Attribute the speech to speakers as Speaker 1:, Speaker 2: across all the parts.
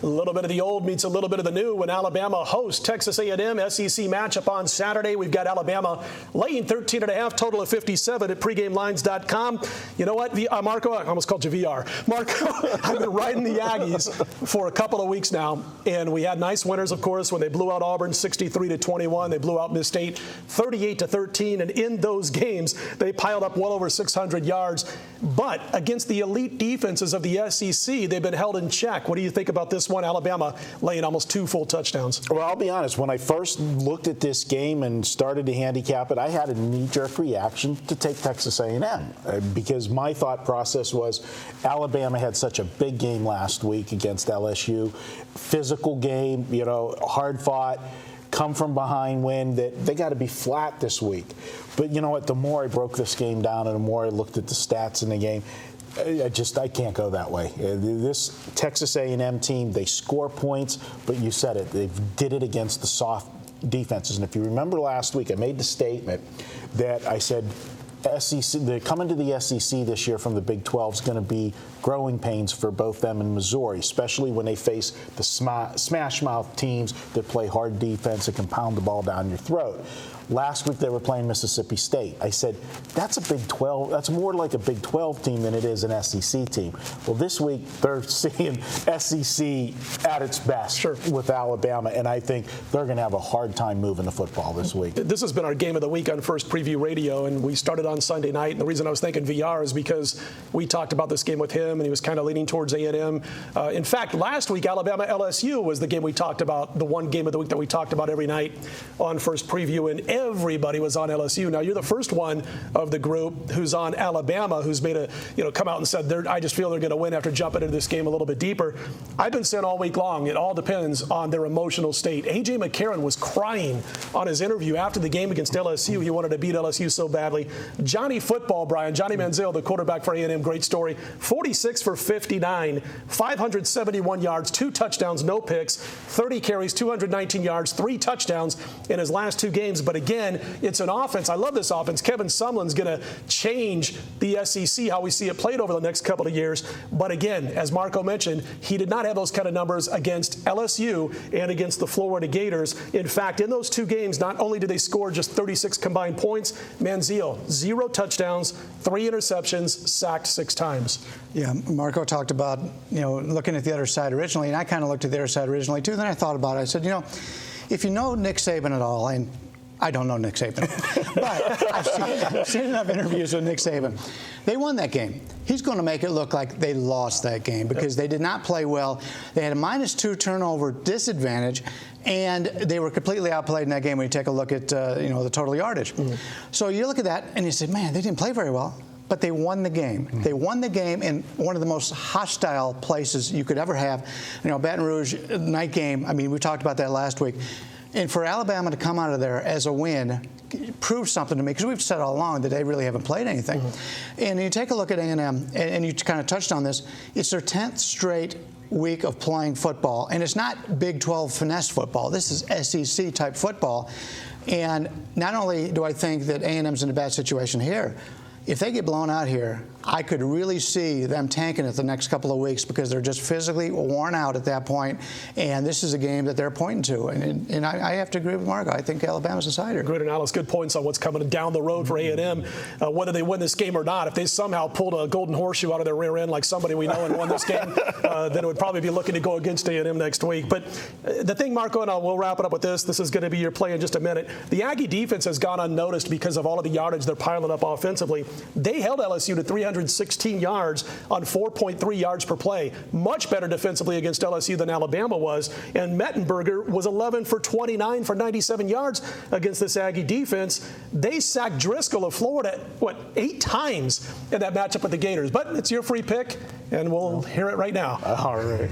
Speaker 1: A little bit of the old meets a little bit of the new when Alabama hosts Texas A&M SEC matchup on Saturday. We've got Alabama laying 13.5, total of 57 at pregamelines.com. You know what, Marco? I almost called you VR. Marco, I've been riding the Aggies for a couple of weeks now, and we had nice winners, of course, when they blew out Auburn 63-21. They blew out Miss State 38-13, and in those games, they piled up well over 600 yards. But against the elite defenses of the SEC, they've been held in check. What do you think about this one? Alabama laying almost 2 full touchdowns.
Speaker 2: Well, I'll be honest. When I first looked at this game and started to handicap it, I had a knee-jerk reaction to take Texas A&M because my thought process was Alabama had such a big game last week against LSU. Physical game, hard-fought, come from behind win, that they got to be flat this week. But you know what? The more I broke this game down and the more I looked at the stats in the game, I can't go that way. This Texas A&M team, they score points, but you said it, they did it against the soft defenses. And if you remember last week, I made the statement that I said coming to the SEC this year from the Big 12 is going to be growing pains for both them and Missouri, especially when they face the smash-mouth teams that play hard defense and can pound the ball down your throat. Last week they were playing Mississippi State. I said, that's a Big 12. That's more like a Big 12 team than it is an SEC team. Well, this week they're seeing SEC at its best with Alabama, and I think they're going to have a hard time moving the football this week.
Speaker 1: This has been our game of the week on First Preview Radio, and we started on Sunday night. And the reason I was thinking VR is because we talked about this game with him, and he was kind of leaning towards A&M. In fact, last week, Alabama-LSU was the game we talked about, the one game of the week that we talked about every night on First Preview, and everybody was on LSU. Now, you're the first one of the group who's on Alabama, who's made come out and said, I just feel they're going to win after jumping into this game a little bit deeper. I've been saying all week long, it all depends on their emotional state. A.J. McCarron was crying on his interview after the game against LSU. He wanted to beat LSU so badly. Johnny Football, Brian, Johnny Manziel, the quarterback for A&M, great story. 46 for 59, 571 yards, 2 touchdowns, no picks, 30 carries, 219 yards, 3 touchdowns in his last 2 games. But again, it's an offense. I love this offense. Kevin Sumlin's going to change the SEC, how we see it played over the next couple of years. But again, as Marco mentioned, he did not have those kind of numbers against LSU and against the Florida Gators. In fact, in those 2 games, not only did they score just 36 combined points, Manziel, 0 touchdowns, 3 interceptions, sacked 6 times.
Speaker 3: Yeah, Marco talked about, looking at the other side originally, and I kind of looked at the other side originally too. Then I thought about it. I said, if you know Nick Saban at all, and I don't know Nick Saban, but I've seen enough interviews with Nick Saban. They won that game. He's going to make it look like they lost that game because they did not play well. They had a -2 turnover disadvantage, and they were completely outplayed in that game when you take a look at the total yardage. Mm-hmm. So you look at that and you say, man, they didn't play very well. But they won the game. Mm-hmm. They won the game in one of the most hostile places you could ever have. Baton Rouge night game. I mean, we talked about that last week. And for Alabama to come out of there as a win proves something to me, because we've said all along that they really haven't played anything. Mm-hmm. And you take a look at A&M, and you kind of touched on this, it's their 10th straight week of playing football. And it's not Big 12 finesse football. This is SEC-type football. And not only do I think that A&M's in a bad situation here, if they get blown out here, I could really see them tanking it the next couple of weeks because they're just physically worn out at that point, and this is a game that they're pointing to. And I have to agree with Marco. I think Alabama's a sider.
Speaker 1: Great analysis. Good points on what's coming down the road for A&M, whether they win this game or not. If they somehow pulled a golden horseshoe out of their rear end like somebody we know and won this game, then it would probably be looking to go against A&M next week. But the thing, Marco, and we'll wrap it up with this. This is going to be your play in just a minute. The Aggie defense has gone unnoticed because of all of the yardage they're piling up offensively. They held LSU to 316 yards on 4.3 yards per play. Much better defensively against LSU than Alabama was. And Mettenberger was 11 for 29 for 97 yards against this Aggie defense. They sacked Driscoll of Florida, 8 times in that matchup with the Gators. But it's your free pick, and we'll hear it right now.
Speaker 2: All right.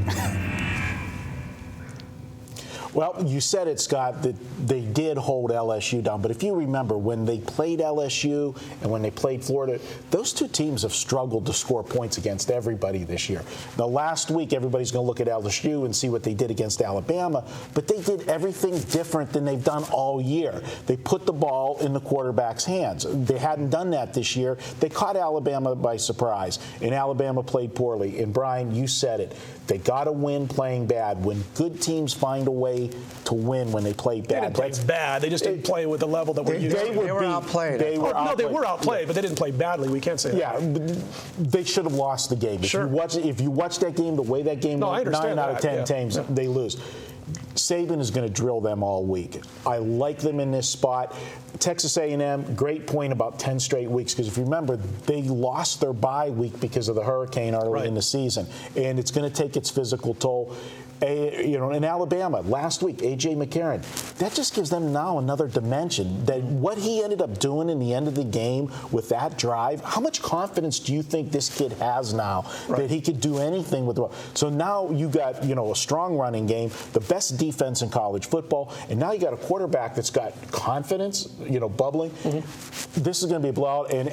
Speaker 2: Well, you said it, Scott, that they did hold LSU down. But if you remember, when they played LSU and when they played Florida, those two teams have struggled to score points against everybody this year. Now, last week, everybody's going to look at LSU and see what they did against Alabama. But they did everything different than they've done all year. They put the ball in the quarterback's hands. They hadn't done that this year. They caught Alabama by surprise, and Alabama played poorly. And, Brian, you said it. They got to win playing bad. When good teams find a way to win when they play bad.
Speaker 1: They didn't play bad. They just didn't play with the level that we're used to.
Speaker 3: They were outplayed.
Speaker 2: They were
Speaker 1: outplayed, but they didn't play badly. We can't say that.
Speaker 2: Yeah, they should have lost the game.
Speaker 1: Sure.
Speaker 2: If you watch that game, the way that game went, 9 out of 10 times they lose. Saban is going to drill them all week. I like them in this spot. Texas A&M, great point about 10 straight weeks, because if you remember, they lost their bye week because of the hurricane early in the season, and it's going to take its physical toll. In Alabama last week, A.J. McCarron, that just gives them now another dimension. That what he ended up doing in the end of the game with that drive, how much confidence do you think this kid has now that he could do anything with the ball? So now you got a strong running game, the best defense in college football, and now you got a quarterback that's got confidence, bubbling. Mm-hmm. This is going to be a blowout, and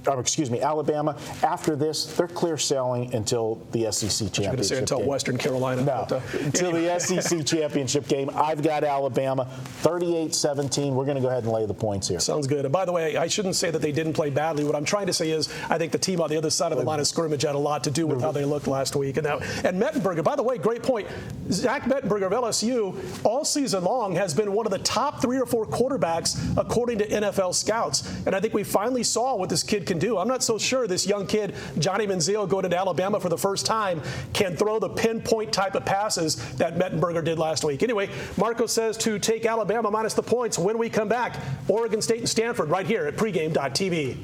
Speaker 2: Alabama, after this, they're clear sailing until the SEC championship
Speaker 1: I'm going to say until
Speaker 2: game.
Speaker 1: Western Carolina.
Speaker 2: No, until the SEC championship game. I've got Alabama 38-17. We're going to go ahead and lay the points here.
Speaker 1: Sounds good. And by the way, I shouldn't say that they didn't play badly. What I'm trying to say is I think the team on the other side of the line of scrimmage had a lot to do with how they looked last week. And Mettenberger, by the way, great point. Zach Mettenberger of LSU all season long has been one of the top 3 or 4 quarterbacks according to NFL scouts. And I think we finally saw what this kid can do. I'm not so sure this young kid, Johnny Manziel, going to Alabama for the first time, can throw the pinpoint type of passes that Mettenberger did last week. Anyway, Marco says to take Alabama minus the points when we come back. Oregon State and Stanford right here at pregame.tv.